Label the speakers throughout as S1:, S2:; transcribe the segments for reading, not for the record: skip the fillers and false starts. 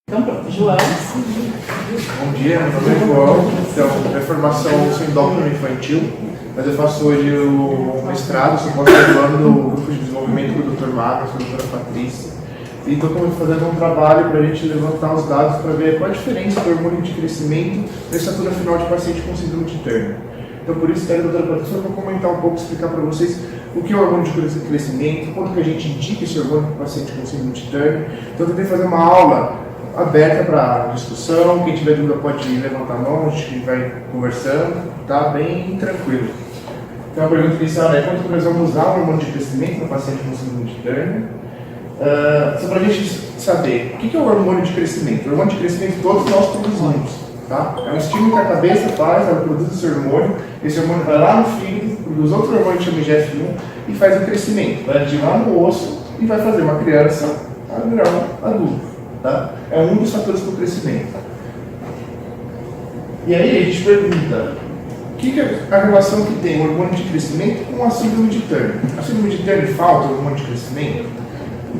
S1: Então, pronto, João.
S2: Bom dia, meu nome é João. Então, minha formação sou endócrino infantil, mas eu faço hoje o mestrado, sou pós-graduando no grupo de desenvolvimento do Dr. Magnus, da doutora Patrícia. E estou fazendo um trabalho para a gente levantar os dados para ver qual a diferença do hormônio de crescimento na estatura final de paciente com síndrome de Turner. Então, por isso, quero a doutora Patrícia para comentar um pouco, explicar para vocês o que é o hormônio de crescimento, quando que a gente indica esse hormônio para o paciente com síndrome de Turner. Então, eu tentei fazer uma aula aberta para discussão, quem tiver dúvida pode levantar a mão, a gente vai conversando, tá bem tranquilo. Então a pergunta inicial é quando nós vamos usar o hormônio de crescimento no paciente com síndrome de Turner. Só para a gente saber, o que é o hormônio de crescimento? O hormônio de crescimento todos nós produzimos, tá? É um estímulo que a cabeça faz, ela produz esse hormônio vai lá no fígado, produz outro hormônio que chama IGF-1 e faz o crescimento, vai agir lá no osso e vai fazer uma criança a virar um adulto. Tá? É um dos fatores do crescimento. E aí a gente pergunta, o que é a relação que tem o hormônio de crescimento com a síndrome de Turner? A síndrome de Turner falta o hormônio de crescimento?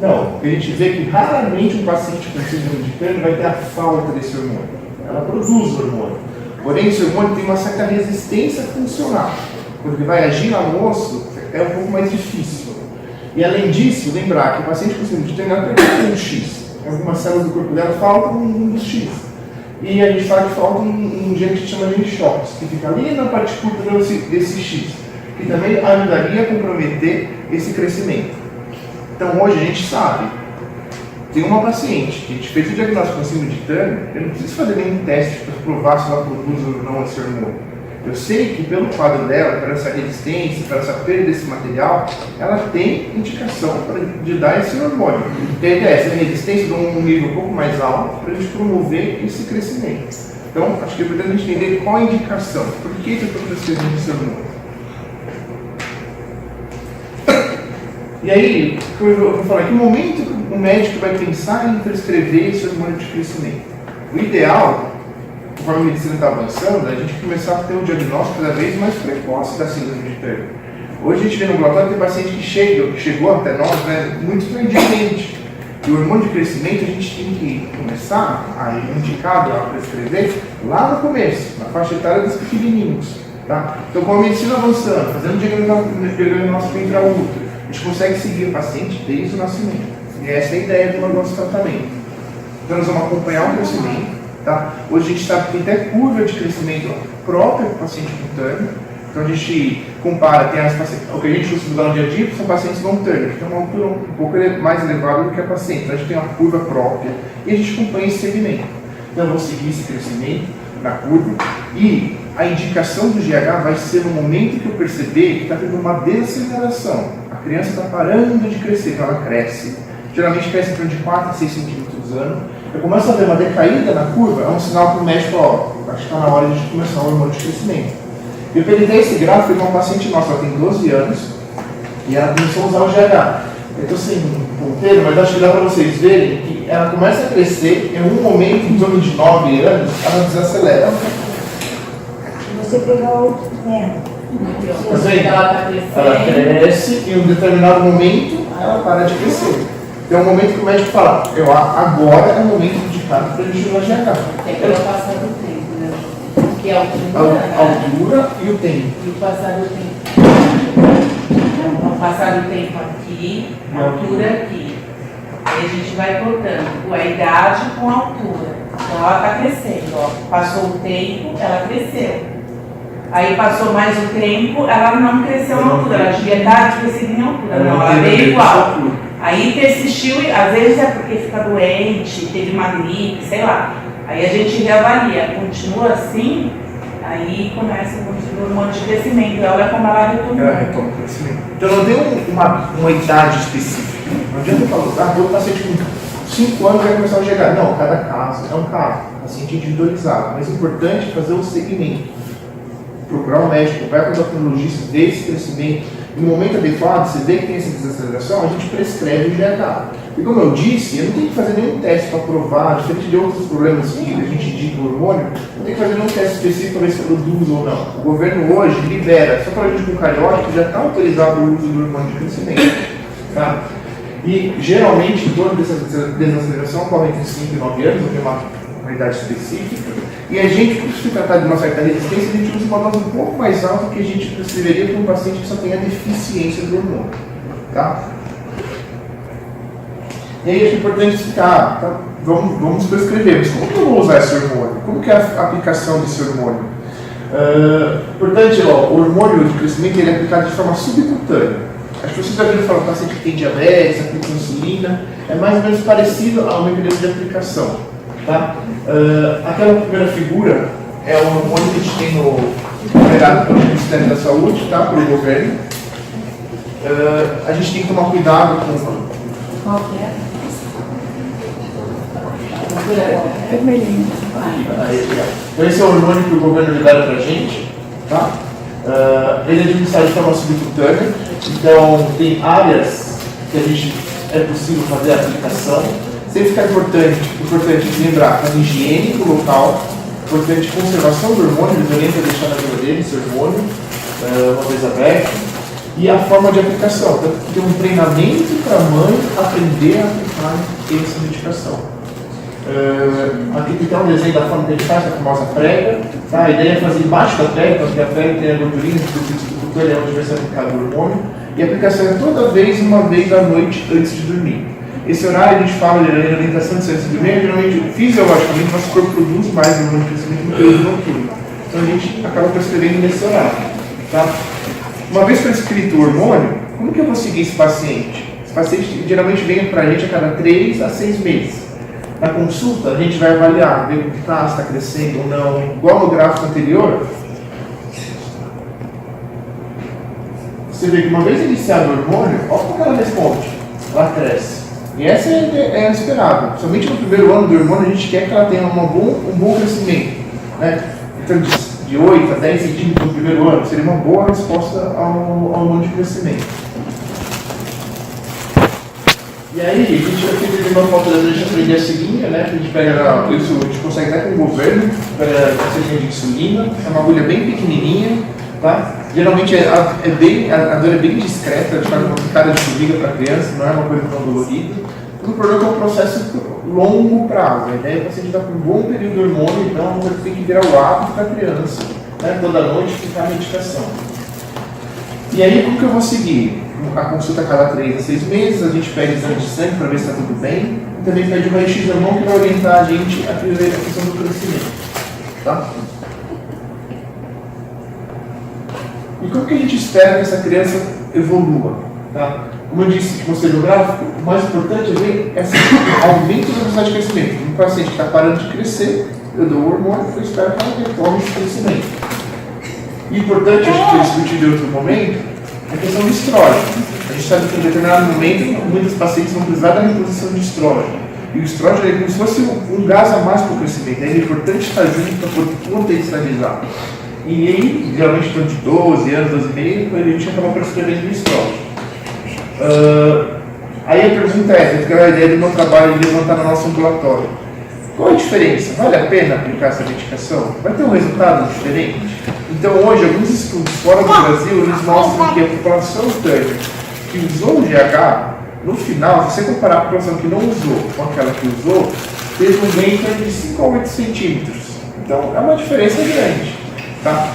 S2: Não, porque a gente vê que raramente um paciente com síndrome de Turner vai ter a falta desse hormônio. Ela produz o hormônio. Porém, esse hormônio tem uma certa resistência funcional. Quando ele vai agir lá no osso, é um pouco mais difícil. E além disso, lembrar que o paciente com síndrome de Turner tem um X. Algumas células do corpo dela faltam um dos X. E a gente fala que falta um gene que se chama gene SHOX, que fica ali na parte curta desse X, que também ajudaria a comprometer esse crescimento. Então hoje a gente sabe, tem uma paciente que a gente fez o diagnóstico com síndrome de Turner, eu não preciso fazer nenhum teste para provar se ela produz ou não esse hormônio. Eu sei que pelo quadro dela, por essa resistência, por essa perda desse material, ela tem indicação de dar esse hormônio. Então a ideia é essa resistência de um nível um pouco mais alto para a gente promover esse crescimento. Então, acho que é importante a gente entender qual a indicação, por que eu estou prescrevendo esse hormônio. E aí, eu vou falar, que momento que o médico vai pensar em prescrever esse hormônio de crescimento? O ideal, conforme a medicina está avançando, a gente começar a ter um diagnóstico cada vez mais precoce da síndrome de Turner. Hoje a gente vê no ambulatório que tem paciente que chegou até nós, né, muito tardiamente. E o hormônio de crescimento a gente tem que começar a indicar, a prescrever lá no começo, na faixa etária dos pequenininhos. Tá? Então, com a medicina avançando, fazendo diagnóstico intraútero, a gente consegue seguir o paciente desde o nascimento. E essa é a ideia do nosso tratamento. Então, nós vamos acompanhar o crescimento. Tá? Hoje a gente sabe que tem até curva de crescimento própria para o paciente com Turner. Então a gente compara, tem as pacientes, o que a gente usa estudar no dia a dia são pacientes com Turner, que tem uma altura um pouco mais elevada do que a paciente. Então a gente tem uma curva própria e a gente acompanha esse segmento. Então eu vou seguir esse crescimento na curva e a indicação do GH vai ser no momento que eu perceber que está tendo uma desaceleração. A criança está parando de crescer, então ela cresce. Geralmente cresce em torno de 4 a 6 centímetros ano. Eu começo a ver uma decaída na curva, é um sinal para o médico, acho que está na hora de começar o hormônio de crescimento. Eu peguei esse gráfico de uma paciente nossa, ela tem 12 anos, e ela começou a usar o GH. Eu estou sem ponteiro, mas acho que dá para vocês verem que ela começa a crescer, em um momento, em torno de 9 anos, ela desacelera.
S3: Você pegou
S2: Ela cresce e em um determinado momento ela para de crescer. Tem um momento que o médico fala, agora é o momento indicado para a gente usar GH.
S1: É pelo passar do tempo, né? Que é a
S2: altura e o tempo.
S1: E o passar do tempo. Então, o passar do tempo aqui, a altura aqui. Aí a gente vai cortando a idade com a altura. Então ela está crescendo, ó. Passou o tempo, ela cresceu. Aí passou mais um tempo, ela não cresceu na altura. Ela devia estar crescida em altura. Não, ela veio igual. Aí persistiu, às vezes é porque fica doente, teve uma gripe, sei lá. Aí a gente reavalia, continua assim, aí começa o hormônio de crescimento. Olha como ela retornou.
S2: Ela retoma o crescimento. Então não tem uma idade específica. Não adianta falar, todo paciente com 5 anos vai começar a chegar. Não, cada caso é um caso, paciente individualizado. Mas é importante fazer o segmento. Procurar um médico, vai para o endocrinologista, ver esse crescimento. E no momento adequado, você vê que tem essa desaceleração, a gente prescreve o GH. E como eu disse, eu não tenho que fazer nenhum teste para provar, diferente de outros problemas que a gente indica o hormônio, não tem que fazer nenhum teste específico para ver se produz ou não. O governo hoje libera, só para a gente com cariótipo, já está autorizado o uso do hormônio de crescimento. Tá? E geralmente toda essa desaceleração ocorre entre 5 e 9 anos, não tem uma idade específica. E a gente, por se tratar de uma certa resistência, a gente usa uma dose um pouco mais alta que a gente prescreveria para um paciente que só tem a deficiência do hormônio. Tá? E aí é importante explicar, tá? Vamos prescrever, mas como que eu vou usar esse hormônio? Como que é a aplicação desse hormônio? Importante, o hormônio de crescimento ele é aplicado de forma subcutânea. Acho que vocês já viram falar, paciente que tem diabetes, aplica insulina, é mais ou menos parecido ao mecanismo de aplicação. Tá? Aquela primeira figura é o hormônio que a gente tem operado pelo Ministério da Saúde, tá? Pelo governo. A gente tem que tomar cuidado com...
S1: Qual que é?
S3: Vermelhinho.
S2: Então esse é o hormônio que o governo libera para a gente. Tá? Ele é administrado de forma subcutânea, então tem áreas que a gente é possível fazer a aplicação. Sempre fica importante lembrar fazer higiene do local, importante conservação do hormônio, eles orientam a deixar na geladeira esse hormônio, uma vez aberto, e a forma de aplicação. Então, tem um treinamento para a mãe aprender a aplicar essa medicação. Aqui tem um desenho da forma que a gente faz, a famosa prega. Tá? A ideia é fazer embaixo da prega, porque a prega tem a gordurinha do é onde vai ser aplicado o hormônio, e a aplicação é toda vez, uma vez à noite antes de dormir. Esse horário a gente fala de orientação de antes de dormir, geralmente, fisiologicamente, nosso corpo produz mais hormônio de crescimento no período noturno. Então a gente acaba prescrevendo nesse horário. Tá? Uma vez prescrito o hormônio, como que eu vou seguir esse paciente? Esse paciente geralmente vem para a gente a cada 3 a 6 meses. Na consulta, a gente vai avaliar, ver como está, se está crescendo ou não. Igual no gráfico anterior, você vê que uma vez iniciado o hormônio, olha como ela responde, ela cresce. E essa é esperada. Somente no primeiro ano do hormônio, a gente quer que ela tenha um bom crescimento. Né? Então, de 8 a 10 centímetros no primeiro ano, seria uma boa resposta ao hormônio de crescimento. E aí, a gente tem uma falta da gente aprender a seguir, né? A gente pega isso, a gente consegue até com o governo, pega a receita de insulina, é uma agulha bem pequenininha, tá? Geralmente a dor é bem discreta, a gente faz uma picada de formiga para a criança, não é uma coisa tão dolorida. O problema é que é um processo longo prazo, a ideia é que você está com um bom período de hormônio, então você tem que virar o hábito para a criança, né? Toda noite ficar a medicação. E aí, como que eu vou seguir? A consulta a cada 3 a 6 meses, a gente pede exame de sangue para ver se está tudo bem, e também pede o raio-x da mão que vai orientar a gente a questão do crescimento. Tá? E como que a gente espera que essa criança evolua? Tá? Como eu disse, que mostrei no gráfico, o mais importante é ver esse aumento da velocidade de crescimento. Um paciente que está parando de crescer, eu dou o hormônio, eu espero que ela retome esse crescimento. E importante, a gente discutir em outro momento, a questão do estrógeno. A gente sabe que em determinado momento, muitos pacientes vão precisar da reposição de estrógeno. E o estrógeno é como se fosse um gás a mais para o crescimento. É importante estar junto para poder potencializar. E aí, geralmente, quando de 12 anos, 12 e meio, a gente acaba prescrevendo o estrógeno. Aí a pergunta é, porque é a ideia do meu trabalho de levantar no nosso ambulatório. Qual a diferença? Vale a pena aplicar essa medicação? Vai ter um resultado diferente? Então hoje, alguns estudos fora do Brasil, eles mostram que a população que usou o GH, no final, se você comparar a população que não usou com aquela que usou, teve um ganho de 5 a 8 centímetros. Então é uma diferença grande. Tá?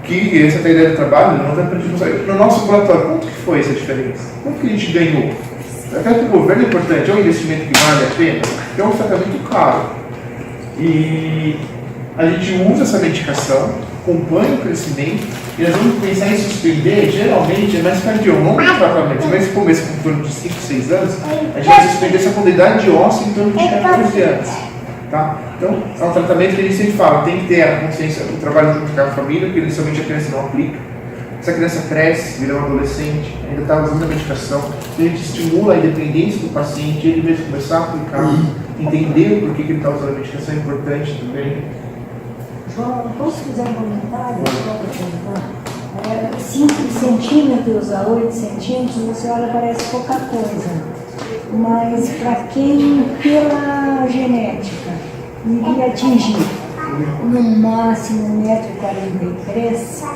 S2: Que essa é a ideia do trabalho, não dá para a gente mostrar. No nosso ambulatório, quanto que foi essa diferença? Quanto que a gente ganhou? Até que o governo é importante, é um investimento que vale a pena, é um tratamento caro. E a gente usa essa medicação, acompanha o crescimento, e nós vamos pensar em suspender, geralmente é mais perto de um longo tratamento. Mas se começa com torno de 5, 6 anos, a gente vai suspender essa quantidade de ósseo em torno de 14 anos. Tá? Então, é um tratamento que ele sempre fala, tem que ter a consciência, o trabalho junto com a família, porque inicialmente a criança não aplica. Essa criança cresce, vira um adolescente, ainda está usando a medicação, a gente estimula a independência do paciente, ele mesmo começar a aplicar, entender por que ele está usando a medicação é importante também.
S3: João, posso fazer um comentário? 5 centímetros a 8 centímetros, você olha, parece pouca coisa. Mas para quem, pela genética, iria atingir no máximo 1,43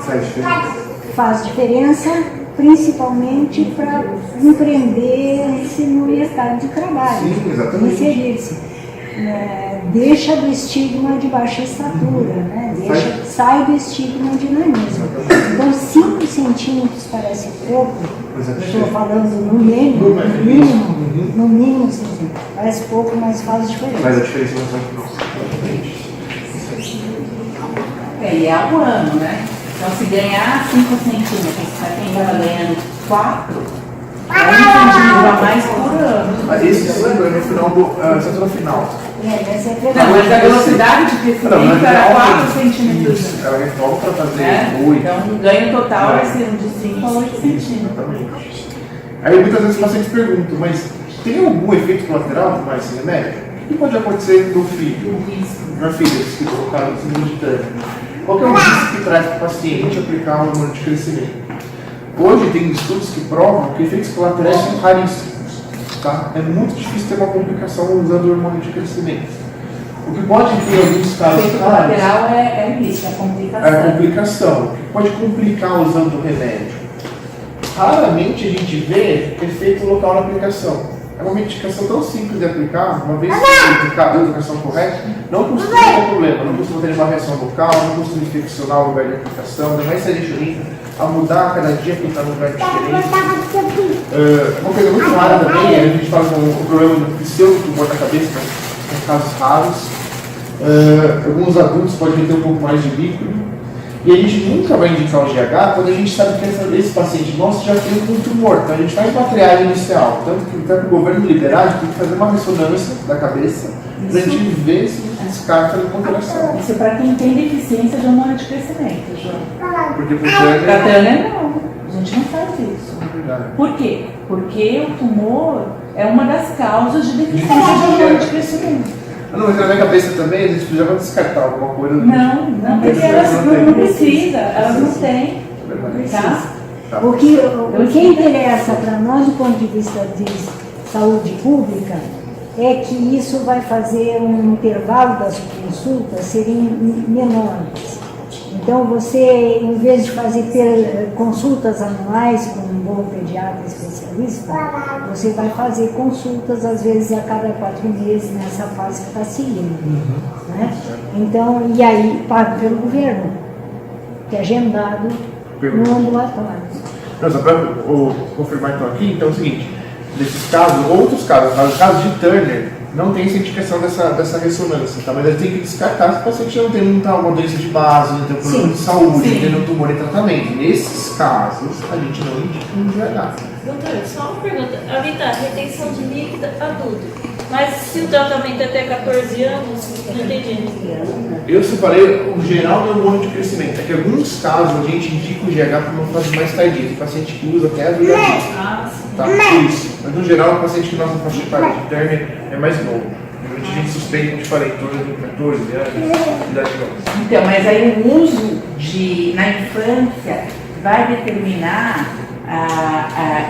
S3: m, faz diferença principalmente para empreender-se no mercado de trabalho.
S2: Sim, exatamente.
S3: Inserir-se. Deixa do estigma de baixa estatura, né? Sai do estigma de nanismo. Então 5 centímetros parece pouco, estou falando no mínimo, no mínimo 5 centímetros. Parece pouco, mas faz diferença.
S2: Mas a diferença não é
S1: E é ao ano, né? Então se ganhar 5 centímetros, para quem estava ganhando 4, é 1 centímetro a mais por ano.
S2: Mas esse sim é no final do setor final.
S3: Essa é
S1: Não, mas a velocidade de crescimento era 4 centímetros.
S2: Isso, ela revolve para fazer
S1: Né?
S2: 8.
S1: Então o ganho total vai ser de 5 a 8 centímetros.
S2: Aí muitas vezes os pacientes perguntam, mas tem algum efeito colateral tomar esse remédio? O que pode acontecer no filho? Na filha, que colocaram no síndrome de Turner? Qual que é o risco que traz para o paciente aplicar um hormônio de crescimento? Hoje tem estudos que provam que efeitos colaterais são raríssimos. Tá? É muito difícil ter uma complicação usando o hormônio de crescimento. O que pode ter em alguns casos
S1: O efeito colateral é isso, a complicação.
S2: é a complicação. O que pode complicar usando o remédio? Raramente a gente vê efeito local na aplicação. É uma medicação tão simples de aplicar, uma vez aplicada a aplicação correta, não costuma ter problema, não costuma ter nenhuma reação local, não costuma infeccionar o lugar de aplicação, não vai ser deixando a mudar a cada dia porque está num lugar diferente. Uma coisa muito rara também, a gente fala com o problema do pseudo-tumor da cabeça, né? São casos raros. Alguns adultos podem ter um pouco mais de líquido. E a gente nunca vai indicar o GH quando a gente sabe que esse paciente nosso já tem um tumor. Então a gente faz uma triagem inicial. Tanto que para o governo liberar, a gente tem que fazer uma ressonância da cabeça para a gente ver se descarta a contração.
S1: Isso é para quem tem deficiência de hormônio de crescimento, João.
S2: Porque para
S1: Para Turner não. A gente não faz isso.
S2: é verdade.
S1: Por quê? Porque o tumor é uma das causas de deficiência de hormônio de crescimento.
S2: Não, mas na minha cabeça também a gente precisava descartar alguma coisa.
S1: Não, porque elas não precisam, elas não têm. Tá?
S3: O que interessa para nós, do ponto de vista de saúde pública, é que isso vai fazer um intervalo das consultas serem menores. Então, você, em vez de fazer consultas anuais com um bom pediatra especialista, você vai fazer consultas, às vezes, a cada 4 meses, nessa fase que está seguindo. Né? Então, e aí, pago pelo governo, que é agendado no ambulatório.
S2: Não, só para confirmar então aqui, então é o seguinte, nesses casos, outros casos, no caso de Turner, não tem essa indicação dessa ressonância, tá? Mas ele tem que descartar se o paciente não tem uma doença de base, não tem um problema de saúde, não tem um tumor em tratamento. Nesses casos, a gente não indica um GH.
S4: Doutor, só uma pergunta. A retenção de líquido adulto. Mas se o tratamento é até 14 anos, não entendi.
S2: Eu separei o geral do hormônio de crescimento. É que em alguns casos a gente indica o GH para uma fase mais tardia, o paciente que usa até a vida adulta. Tá? Isso. Mas no geral, o paciente que nós não fazemos parte de Turner é mais novo. Geralmente a gente suspeita, como te falei, em torno de 14 anos, idade nova.
S1: Então, mas aí o uso na infância vai determinar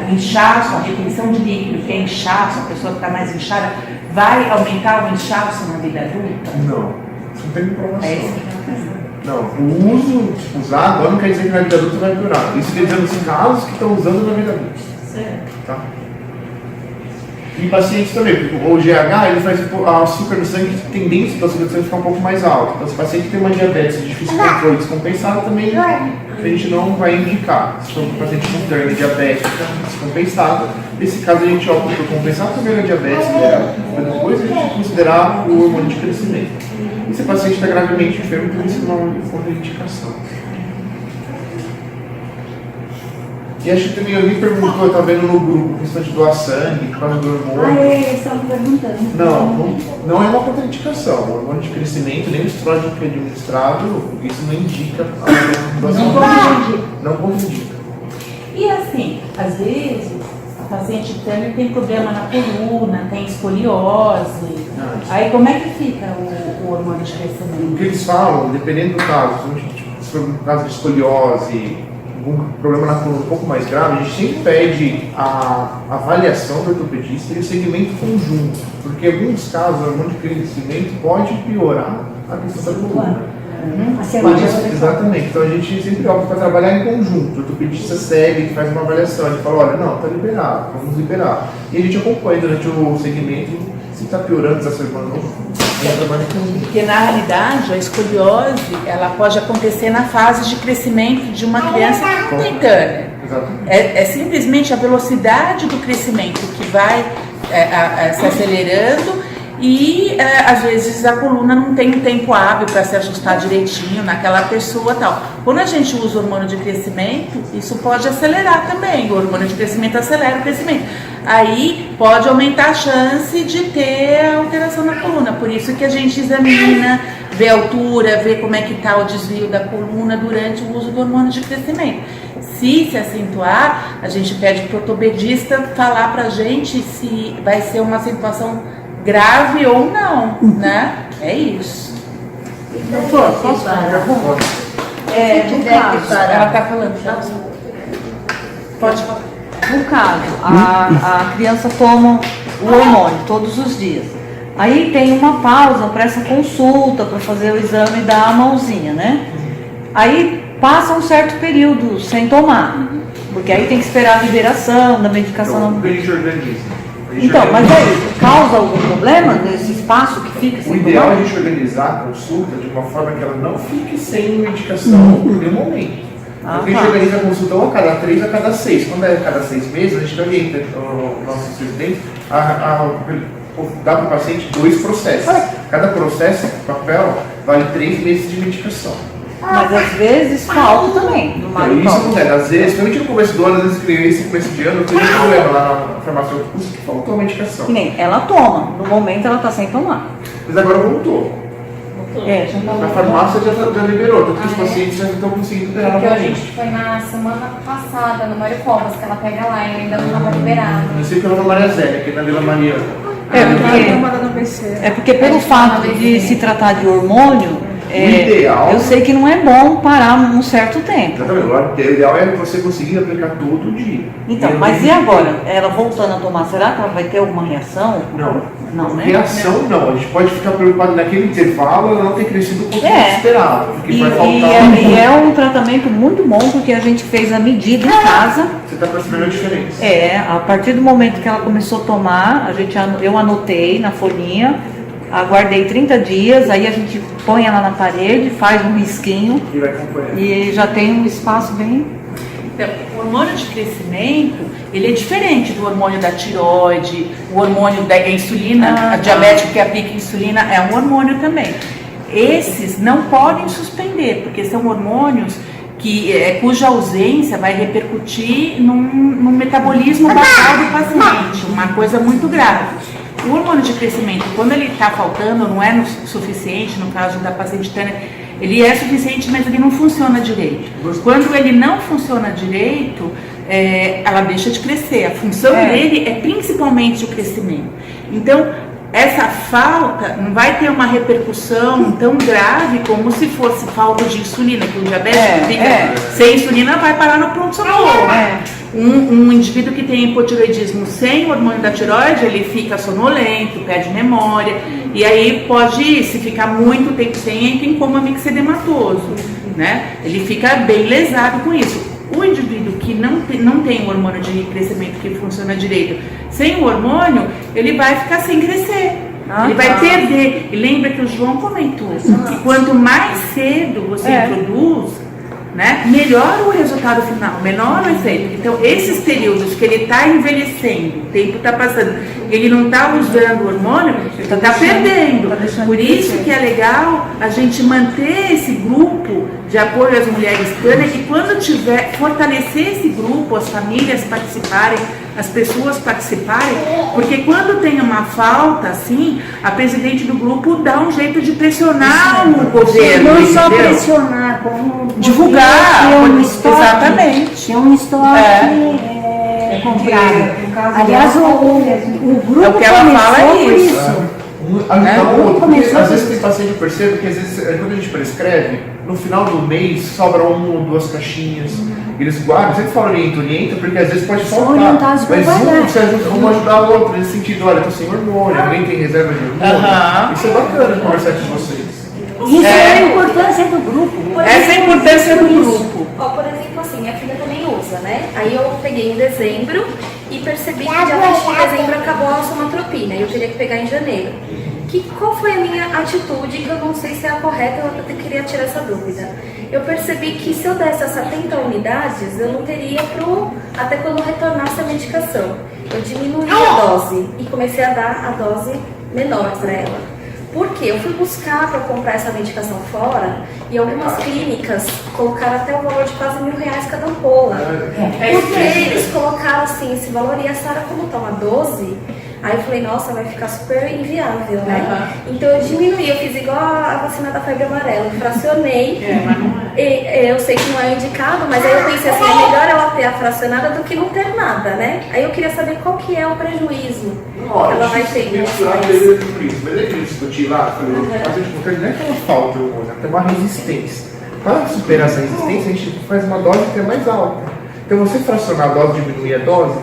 S1: o inchaço, a retenção de líquido, que é inchaço, a pessoa que está mais inchada, vai aumentar o inchaço na vida adulta?
S2: Não, isso não tem comprovação.
S1: É isso que eu quero saber.
S2: Não, o uso usado não quer dizer que na vida adulta vai piorar. Isso quer dizer nos casos que estão usando na vida adulta.
S1: Certo.
S2: Tá? E pacientes também, porque o GH ele faz o açúcar no sangue, tendência para o açúcar no sangue ficar um pouco mais alto. Então, se o paciente tem uma diabetes de difícil controle descompensada, também a gente não vai indicar. Se for um paciente com Turner diabética descompensada, nesse caso a gente opta por compensar primeiro a diabetes dela, para depois a gente considerar o hormônio de crescimento. E se o paciente está gravemente enfermo, por isso não é contraindicação. E acho que também alguém perguntou, eu estava vendo no grupo, questão de doar sangue, por causa do hormônio.
S3: Eles estavam perguntando.
S2: Não é uma contraindicação. O hormônio de crescimento, nem o estrógeno que é administrado, isso não indica a doação. Não contraindica.
S1: E assim, às vezes, a paciente Turner tem problema na coluna, tem escoliose. Aí como é que fica o hormônio de crescimento?
S2: O que eles falam, dependendo do caso, se for um caso de escoliose, algum problema na coluna um pouco mais grave, a gente sempre pede a avaliação do ortopedista e o segmento conjunto, porque em alguns casos o hormônio de crescimento pode piorar a questão da coluna.
S3: aceleradora.
S2: Exatamente. Então a gente sempre opta para trabalhar em conjunto. O ortopedista segue, faz uma avaliação, ele fala, olha, não, está liberado, vamos liberar. E a gente acompanha durante o segmento se está piorando, se está sendo novo.
S1: Porque na realidade a escoliose ela pode acontecer na fase de crescimento de uma criança momentânea. É simplesmente a velocidade do crescimento que vai se acelerando e às vezes a coluna não tem um tempo hábil para se ajustar direitinho naquela pessoa tal. Quando a gente usa o hormônio de crescimento, isso pode acelerar também. O hormônio de crescimento acelera o crescimento. Aí pode aumentar a chance de ter alteração na coluna. Por isso que a gente examina, vê a altura, vê como é que está o desvio da coluna durante o uso do hormônio de crescimento. Se acentuar, a gente pede para o ortopedista falar para a gente se vai ser uma acentuação grave ou não, né? É isso.
S5: Doutor, posso falar?
S1: Ela está falando. Pode falar.
S5: No caso, a criança toma o hormônio todos os dias. Aí tem uma pausa para essa consulta, para fazer o exame da mãozinha, né? Aí passa um certo período sem tomar, porque aí tem que esperar a liberação da medicação.
S2: Então, a gente organiza.
S5: Então, mas aí, causa algum problema nesse espaço que fica sem
S2: O ideal é
S5: tomar?
S2: a gente organizar a consulta de uma forma que ela não fique sem medicação por nenhum momento. Porque a gente organiza a consulta ou a cada 3 ou a cada 6. Quando é a cada 6 meses, a gente orienta o nosso presidente a dar para o paciente 2 processos. Cada processo, papel, vale 3 meses de medicação.
S5: Mas às vezes falta também. No
S2: Então, isso acontece, às vezes, principalmente no começo do ano, às vezes criança, no começo de ano, eu tenho um problema lá na farmacêutica que faltou a medicação.
S5: Que nem ela toma, no momento ela está sem tomar.
S2: Mas agora voltou.
S5: Já tá
S2: Na farmácia já liberou, tanto que os pacientes já estão conseguindo pegar
S6: Porque a
S2: novamente.
S6: gente foi na semana passada no Mário Covas, que ela pega lá e ainda não estava liberada.
S2: Eu sei que eu vou na Maria Zélia, aqui na Vila Mariana.
S5: É porque pelo fato de se tratar de hormônio,
S2: ideal-
S5: eu sei que não é bom parar um certo tempo.
S2: Exatamente, agora o ideal é você conseguir aplicar todo dia.
S5: Então, mas e agora? Ela voltando a tomar, será que ela vai ter alguma reação?
S2: Não.
S5: Não, né?
S2: Reação não, a gente pode ficar preocupado naquele intervalo ela não ter crescido o quanto esperado, porque
S5: E,
S2: vai faltar
S5: e é um tratamento muito bom porque a gente fez a medida em casa.
S2: Você está percebendo a diferença.
S5: A partir do momento que ela começou a tomar, eu anotei na folhinha, aguardei 30 dias, aí a gente põe ela na parede, faz um risquinho
S2: E vai acompanhando.
S5: e já tem um espaço bem.
S1: Então, o hormônio de crescimento, ele é diferente do hormônio da tireoide, o hormônio da insulina, a diabética que aplica insulina é um hormônio também. Esses não podem suspender, porque são hormônios cuja ausência vai repercutir num metabolismo basal do paciente, uma coisa muito grave. O hormônio de crescimento, quando ele está faltando, não é suficiente, no caso da paciente Tânia, ele é suficiente, mas ele não funciona direito. Quando ele não funciona direito, ela deixa de crescer. A função dele é principalmente o crescimento. Então, essa falta não vai ter uma repercussão tão grave como se fosse falta de insulina, que o diabético fica sem insulina, vai parar no pronto-socorro. Um indivíduo que tem hipotireoidismo sem o hormônio da tireoide, ele fica sonolento, perde memória, e aí pode, se ficar muito tempo sem, entra em coma mixedematoso, né? Ele fica bem lesado com isso. O indivíduo que não tem o hormônio de crescimento que funciona direito, sem o hormônio, ele vai ficar sem crescer. Ele vai perder. E lembra que o João comentou que quanto mais cedo você introduz, né, melhor o resultado final, menor o efeito. Então, esses períodos que ele está envelhecendo, o tempo está passando, ele não está usando o hormônio, ele está perdendo. Por isso que é legal a gente manter esse grupo de apoio às mulheres Tânia, e quando tiver, fortalecer esse grupo, as famílias participarem, as pessoas participarem, porque quando tem uma falta assim, a presidente do grupo dá um jeito de pressionar o governo.
S3: Não só
S1: entendeu?
S3: pressionar, como
S1: Divulgar,
S3: ter um estoque,
S1: exatamente.
S3: ter um estoque comprado. Aliás, o grupo
S1: É o que ela fala
S3: começou por
S1: isso.
S3: isso.
S2: Porque às vezes tem paciente que eu percebo que às vezes quando a gente prescreve, no final do mês sobra 1 ou 2 caixinhas. Eles guardam, sempre falam orienta, porque às vezes pode faltar.
S3: orientados para
S2: Mas
S3: guardar.
S2: você ajuda, um ajudar o outro nesse sentido, olha, tô sem hormônio, alguém tem reserva de hormônio. Isso é bacana conversar com vocês.
S3: Isso é a importância do grupo.
S1: Essa é a importância do grupo.
S7: Ó, por exemplo, assim, minha filha também usa, né? Aí eu peguei em dezembro e percebi que dia 20 de dezembro acabou a somatropina e eu teria que pegar em janeiro. Qual foi a minha atitude, que eu não sei se é a correta, eu queria tirar essa dúvida. Eu percebi que se eu desse as 70 unidades, eu não teria até quando retornasse a medicação. Eu diminuí a dose e comecei a dar a dose menor para ela. Por quê? Eu fui buscar para comprar essa medicação fora e algumas clínicas colocaram até o valor de quase R$1.000 cada ampola. Porque eles colocaram assim esse valor e a Sara, como toma 12, aí eu falei, nossa, vai ficar super inviável, né? Então eu diminuí, eu fiz igual a vacina da febre amarela, eu fracionei.
S1: Mas não é.
S7: Eu sei que não é indicado, mas aí eu pensei assim, é melhor ela ter a fracionada do que não ter nada, né? Aí eu queria saber qual que é o prejuízo que ela vai ter.
S2: Mensurar a beleza do príncipe. Mas é que eu discuti lá, falei, a gente não quer nem que ela falta o hormônio, tem uma resistência. Para superar essa resistência, a gente faz uma dose que é mais alta. Então você fracionar a dose, diminuir a dose,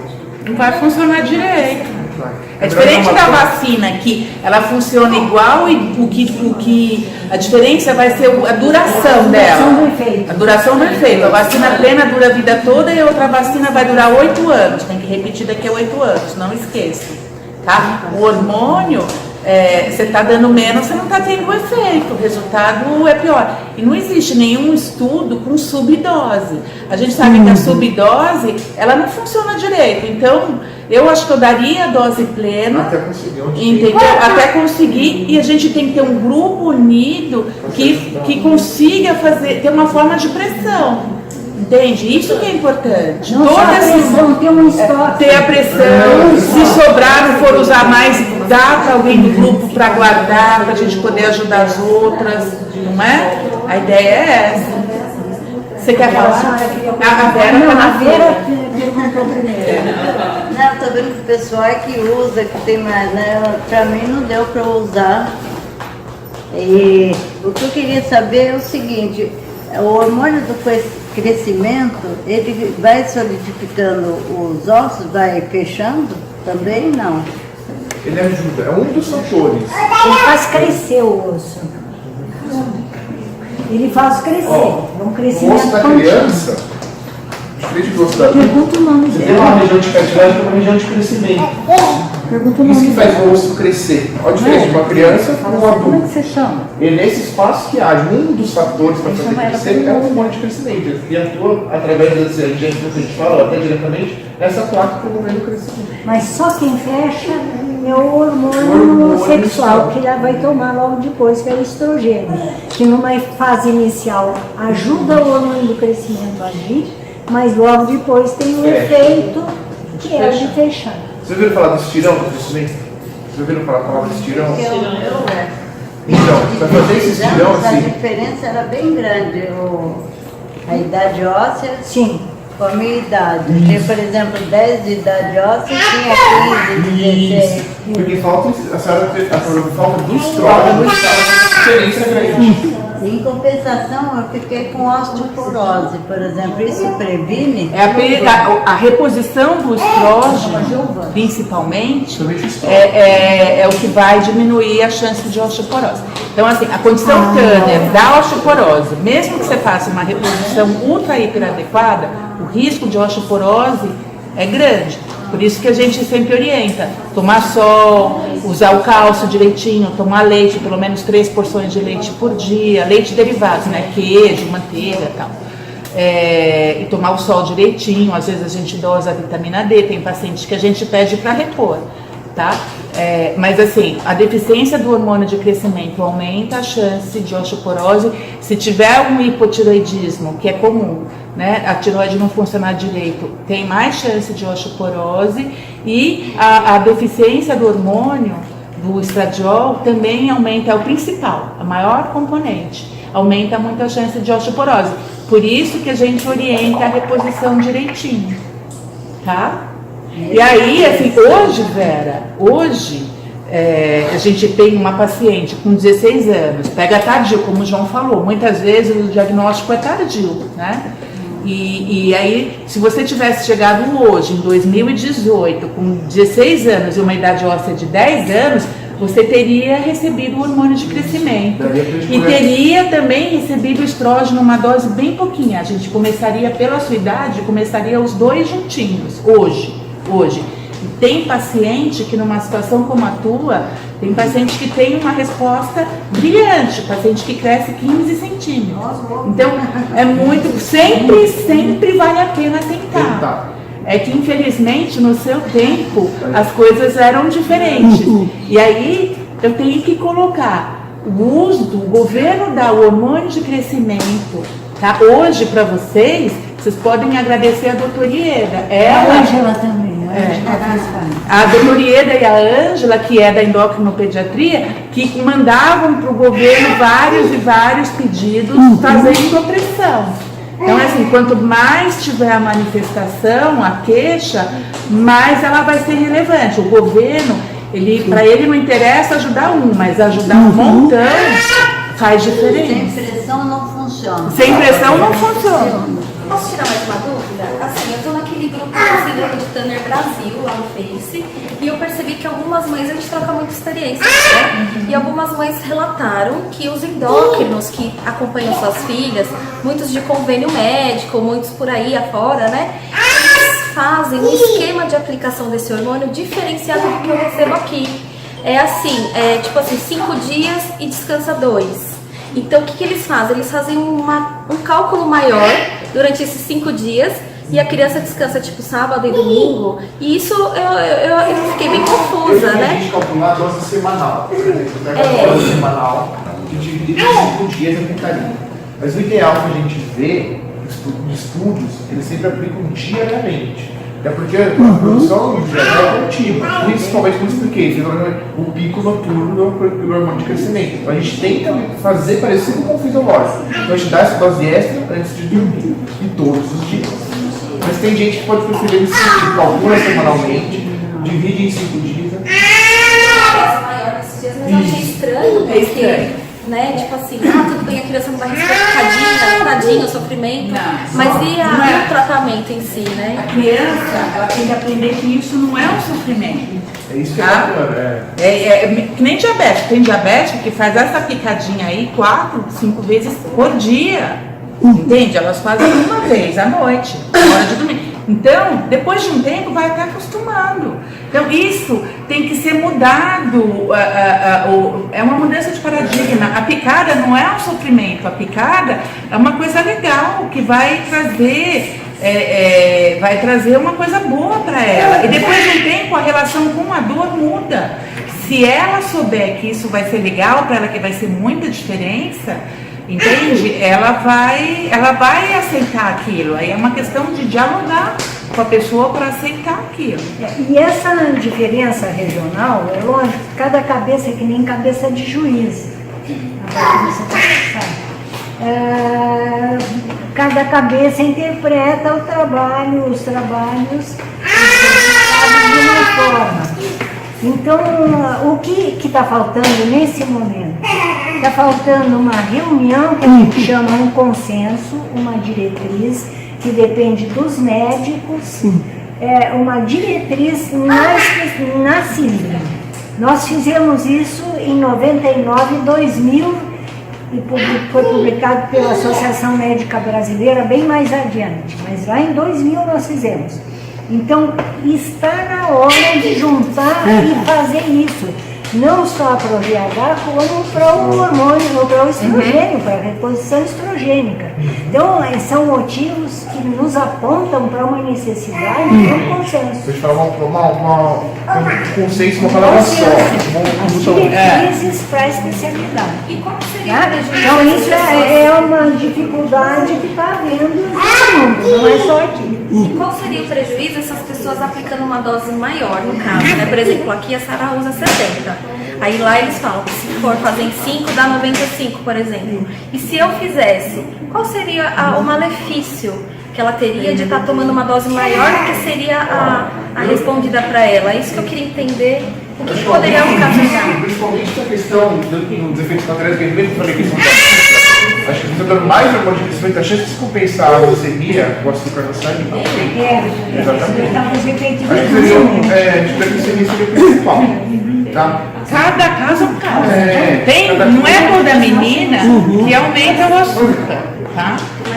S1: Não vai funcionar direito.
S2: vai.
S1: É diferente da vacina, que ela funciona igual e a diferença vai ser a duração dela.
S3: do efeito.
S1: A duração do efeito. A vacina plena dura a vida toda e a outra vacina vai durar 8 anos. Tem que repetir daqui a 8 anos, não esqueça. Tá? O hormônio, você está dando menos, você não está tendo o efeito. O resultado é pior. E não existe nenhum estudo com subdose. A gente sabe que a subdose, ela não funciona direito. Então, eu acho que eu daria a dose plena.
S2: Até conseguir onde
S1: Entendeu? Até conseguir, e a gente tem que ter um grupo unido que consiga ter uma forma de pressão. Entende? Isso que é importante.
S3: Não só a pressão, ter um estoque.
S1: Ter a pressão, se sobrar, não for usar mais, dá para alguém do grupo para guardar, para a gente poder ajudar as outras, não é? A ideia é essa. Você quer falar? A Vera
S3: Não,
S1: está
S3: a
S1: na
S3: Vera
S1: fila.
S3: perguntou primeiro.
S8: Não, tô vendo que o pessoal é que usa, que tem mais, né? Pra mim não deu pra eu usar. E o que eu queria saber é o seguinte, o hormônio do crescimento, ele vai solidificando os ossos, vai fechando? Também não.
S2: ele ajuda, é um dos fatores.
S3: Ele faz crescer o osso. Ele faz crescer. É um
S2: O
S3: crescimento
S2: osso da
S3: contínuo.
S2: criança, diferente do osso da adulto,
S3: Pergunta o nome
S2: você tem
S3: dele.
S2: uma região de cartilagem e uma região de crescimento.
S3: Pergunta o
S2: Isso
S3: nome
S2: que
S3: dele.
S2: faz o osso crescer. Olha a diferença de uma criança para um
S5: Como é que
S2: adulto.
S5: você chama?
S2: E nesse espaço que age, um dos fatores para fazer crescer é o hormônio de crescimento. E atua através desse agente que a gente fala, até diretamente, nessa placa promovendo o crescimento.
S3: Mas só quem fecha é o hormônio sexual, que já vai tomar logo depois, que é o estrogênio. Que numa fase inicial ajuda o hormônio do crescimento a agir, mas logo depois tem o efeito que é o de fechar.
S2: Vocês ouviram falar do estirão do crescimento? Vocês ouviram falar a palavra estirão? Então, para fazer esse estirão
S8: A
S2: assim,
S8: diferença era bem grande, a idade óssea
S3: Sim.
S8: com a minha idade. Eu tinha, por exemplo, 10 de idade óssea, tinha 15, 16.
S2: porque falta, a senhora falta do estrógeno, a diferença é grande.
S8: Em compensação, eu fiquei com osteoporose, por exemplo. Isso previne?
S1: A reposição do estrógeno, principalmente,
S2: Somente o estrógeno.
S1: é o que vai diminuir a chance de osteoporose. Então, assim, a condição Tanner da osteoporose, mesmo que você faça uma reposição ultra hiperadequada, o risco de osteoporose é grande. Por isso que a gente sempre orienta, tomar sol, usar o cálcio direitinho, tomar leite, pelo menos 3 porções de leite por dia, leite derivados, né, queijo, manteiga e tal. E tomar o sol direitinho, às vezes a gente dosa a vitamina D, tem pacientes que a gente pede para repor, tá? Mas assim, a deficiência do hormônio de crescimento aumenta a chance de osteoporose. Se tiver um hipotiroidismo, que é comum, né, a tiroide não funcionar direito, tem mais chance de osteoporose, e a deficiência do hormônio, do estradiol, também aumenta, é o principal, a maior componente, aumenta muito a chance de osteoporose. Por isso que a gente orienta a reposição direitinho, tá? E aí, assim, hoje, Vera, a gente tem uma paciente com 16 anos, pega tardio, como o João falou, muitas vezes o diagnóstico é tardio, né? E aí, se você tivesse chegado hoje, em 2018, com 16 anos e uma idade óssea de 10 anos, você teria recebido o hormônio de crescimento.
S2: Daria pra gente
S1: E
S2: começar.
S1: teria também recebido estrógeno, uma dose bem pouquinha. A gente começaria, pela sua idade, começaria os dois juntinhos, hoje. E tem paciente que numa situação como a tua, tem paciente que tem uma resposta brilhante, paciente que cresce 15 centímetros. Então, é muito, sempre vale a pena tentar. É que infelizmente no seu tempo as coisas eram diferentes. E aí eu tenho que colocar o uso do governo dá o hormônio de crescimento, tá? Hoje para vocês podem agradecer a doutora Ieda.
S3: A Ângela também.
S1: A doutora Ieda e a Ângela, que é da endocrinopediatria, que mandavam para o governo vários e vários pedidos fazendo pressão. Então, assim, quanto mais tiver a manifestação, a queixa, mais ela vai ser relevante. O governo, para ele não interessa ajudar mas ajudar um montão faz diferença.
S8: Sem pressão não funciona.
S1: Sem pressão não funciona.
S7: Posso tirar mais uma dúvida? Assim, eu tô naquele grupo do Síndrome de Turner Brasil, lá no Face, e eu percebi que algumas mães, a gente troca muita experiência, né? E algumas mães relataram que os endócrinos que acompanham suas filhas, muitos de convênio médico, muitos por aí afora, né? Eles fazem um esquema de aplicação desse hormônio diferenciado do que eu recebo aqui. É assim, tipo assim, 5 dias e descansa 2. Então, o que eles fazem? Eles fazem um cálculo maior durante esses 5 dias e a criança descansa tipo sábado e domingo. E isso eu fiquei bem confusa, né?
S2: A gente calcular a dose semanal. Por exemplo, pega a dose semanal e divide em 5 dias a tentaria. Mas o ideal que a gente vê de estudos, eles sempre aplicam diariamente. É porque a produção é contínua, principalmente como eu expliquei, o pico noturno do hormônio de crescimento. Então a gente tenta fazer parecido com o fisiológico. Então a gente dá essa dose extra antes de dormir, e todos os dias. Mas tem gente que pode preferir esse calcula semanalmente, divide em 5 dias.
S7: Maior nesses dias, mas eu achei estranho, porque, né, tipo assim, tudo bem, a criança não vai receber tadinho, sofrimento, mas e o tratamento em si, né?
S1: A criança, ela tem que aprender que isso não é um sofrimento.
S2: É isso que
S1: é que nem diabético. Tem diabético que faz essa picadinha aí 4, 5 vezes por dia. Entende? Elas fazem uma vez à noite, na hora de dormir. Então, depois de um tempo, vai até acostumando. Então, isso tem que ser mudado. É uma mudança de paradigma. A picada não é um sofrimento. A picada é uma coisa legal que vai trazer uma coisa boa para ela. E depois de um tempo, a relação com a dor muda. Se ela souber que isso vai ser legal para ela, que vai ser muita diferença, entende? Ela vai aceitar aquilo. Aí é uma questão de dialogar com a pessoa para aceitar aquilo.
S3: E essa diferença regional, é lógico, cada cabeça é que nem cabeça de juiz. Cada cabeça interpreta os trabalhos de uma forma. Então, o que está faltando nesse momento? Está faltando uma reunião que a gente chama um consenso, uma diretriz que depende dos médicos, uma diretriz na síndrome. Nós fizemos isso em 99, 2000, e foi publicado pela Associação Médica Brasileira bem mais adiante, mas lá em 2000 nós fizemos. Então, está na hora de juntar e fazer isso, não só para o VIH, como para o hormônio, ou para o estrogênio, para a reposição estrogênica. Então, são motivos que nos apontam para uma necessidade de um consenso.
S2: Deixa eu falar um consenso, uma palavra só.
S3: Diretrizes para a especialidade.
S7: E qual seria o prejuízo?
S3: Então, isso é uma dificuldade que está havendo no mundo, não é só aqui.
S7: E qual seria o prejuízo essas pessoas aplicando uma dose maior, no caso, né? Por exemplo, aqui a Sara usa 70. Aí lá eles falam que se for fazer em 5, dá 95, por exemplo. E se eu fizesse, qual seria o malefício que ela teria de estar tomando uma dose maior do que seria a respondida para ela? É isso que eu queria entender. O que poderia ocasionar?
S2: Principalmente a questão dos efeitos colaterais que eu falei que são tóxicos. Acho que você está dando mais hormônio de crescimento, a chance de se compensar a leucemia, o açúcar no sangue, não tem. Exatamente. Acho que seria o principal. Tá?
S1: Cada caso é um caso.
S2: É,
S1: Não é toda menina que aumenta o açúcar, tá?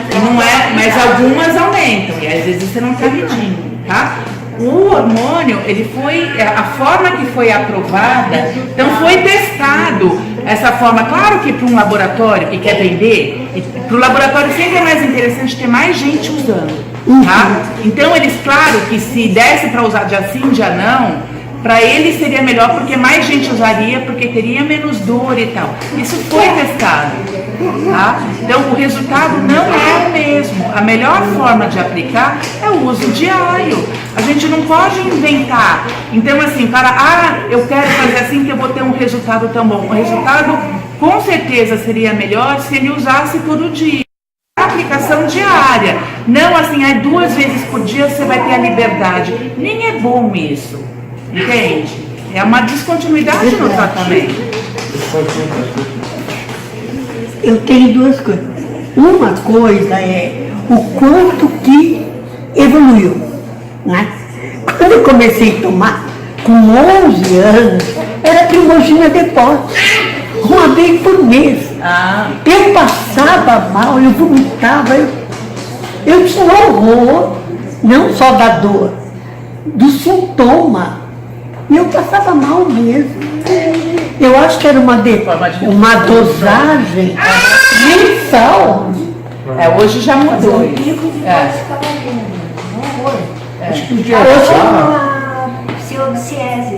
S1: E não é, mas algumas aumentam, e às vezes você não está medindo, tá? O hormônio, ele foi, a forma que foi aprovada, então foi testado essa forma. Claro que para um laboratório que quer vender, para o laboratório sempre é mais interessante ter mais gente usando, tá? Então eles, claro que se desse para usar dia sim, dia não, para eles seria melhor porque mais gente usaria, porque teria menos dor e tal. Isso foi testado, tá? Então o resultado não é o mesmo. A melhor forma de aplicar é o uso diário. A gente não pode inventar. Então assim, eu quero fazer assim que eu vou ter um resultado tão bom. O resultado com certeza seria melhor se ele usasse todo dia. Aplicação diária. Não assim, 2 vezes por dia você vai ter a liberdade. Nem é bom isso. Entende? É uma descontinuidade no tratamento.
S9: Eu tenho 2 coisas. Uma coisa é o quanto que evoluiu, né? Quando eu comecei a tomar, com 11 anos, era Primogina Depósito, uma vez por mês. Eu passava mal, eu vomitava, eu tinha horror, não só da dor, do sintoma. E eu passava mal mesmo. Eu acho que era uma dosagem mensal.
S1: Hoje já mudou.
S2: Acho que o GH,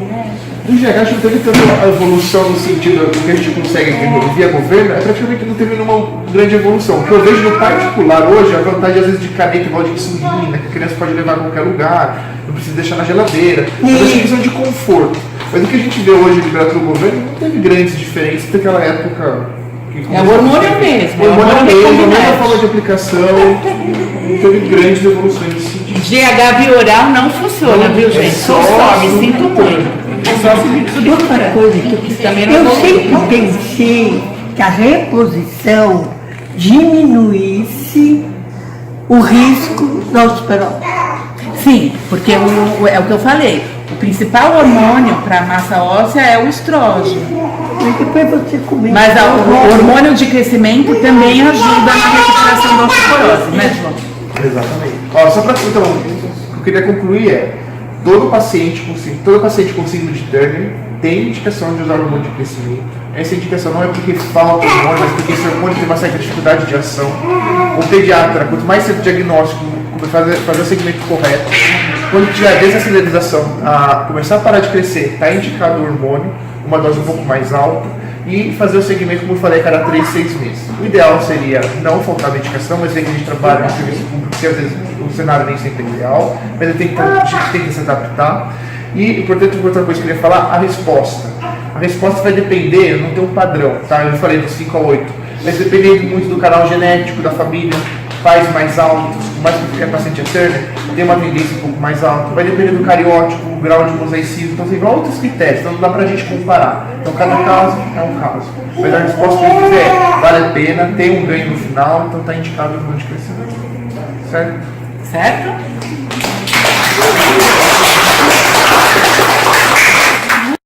S3: né?
S2: o GH acho que teve tanta evolução no sentido do que a gente consegue via governo, praticamente não teve nenhuma grande evolução. O que eu vejo no particular hoje, a vantagem às vezes de caneta igual de insulina, que a criança pode levar a qualquer lugar, não precisa deixar na geladeira, mas é questão de conforto. Mas o que a gente vê hoje liberado pelo governo não teve grandes diferenças daquela época.
S1: É o hormônio mesmo.
S2: O hormônio mesmo, a mesma forma de aplicação, não teve grandes evoluções nesse sentido.
S1: GH via oral não funciona, viu gente? Só me sinto muito.
S9: Outra coisa que eu sempre pensei que a reposição diminuísse o risco da osteoporose.
S1: Sim, porque é o que eu falei. O principal hormônio para a massa óssea é o estrógeno.
S9: Mas depois você começa.
S1: Mas o hormônio de crescimento também ajuda na recuperação da osteoporose, né, João?
S2: Exatamente. Só para então, o que eu queria concluir é: todo paciente com síndrome de Turner tem indicação de usar o hormônio de crescimento. Essa indicação não é porque falta hormônio, mas porque esse hormônio tem uma certa dificuldade de ação. O pediatra, quanto mais cedo o diagnóstico, fazer o segmento correto, quando tiver a desacilerização, começar a parar de crescer, está indicado o hormônio, uma dose um pouco mais alta, e fazer o segmento, como eu falei, a cada 3, 6 meses. O ideal seria não faltar medicação, mas é que a gente trabalha no serviço público, porque às vezes o cenário nem sempre é ideal, mas a gente tem que se adaptar. E, portanto, outra coisa que eu queria falar, a resposta. A resposta vai depender, não tem um padrão, tá? Eu falei dos 5 a 8, mas depende muito do canal genético da família. Pais mais altos, mais que é paciente Turner, tem uma tendência um pouco mais alta. Vai depender do cariótipo, o grau de mosaicismo, então tem outros critérios, então não dá pra gente comparar. Então cada caso é um caso. Mas a resposta que eu fizer vale a pena, tem um ganho no final, então está indicado o hormônio de crescimento. Certo?
S1: Certo?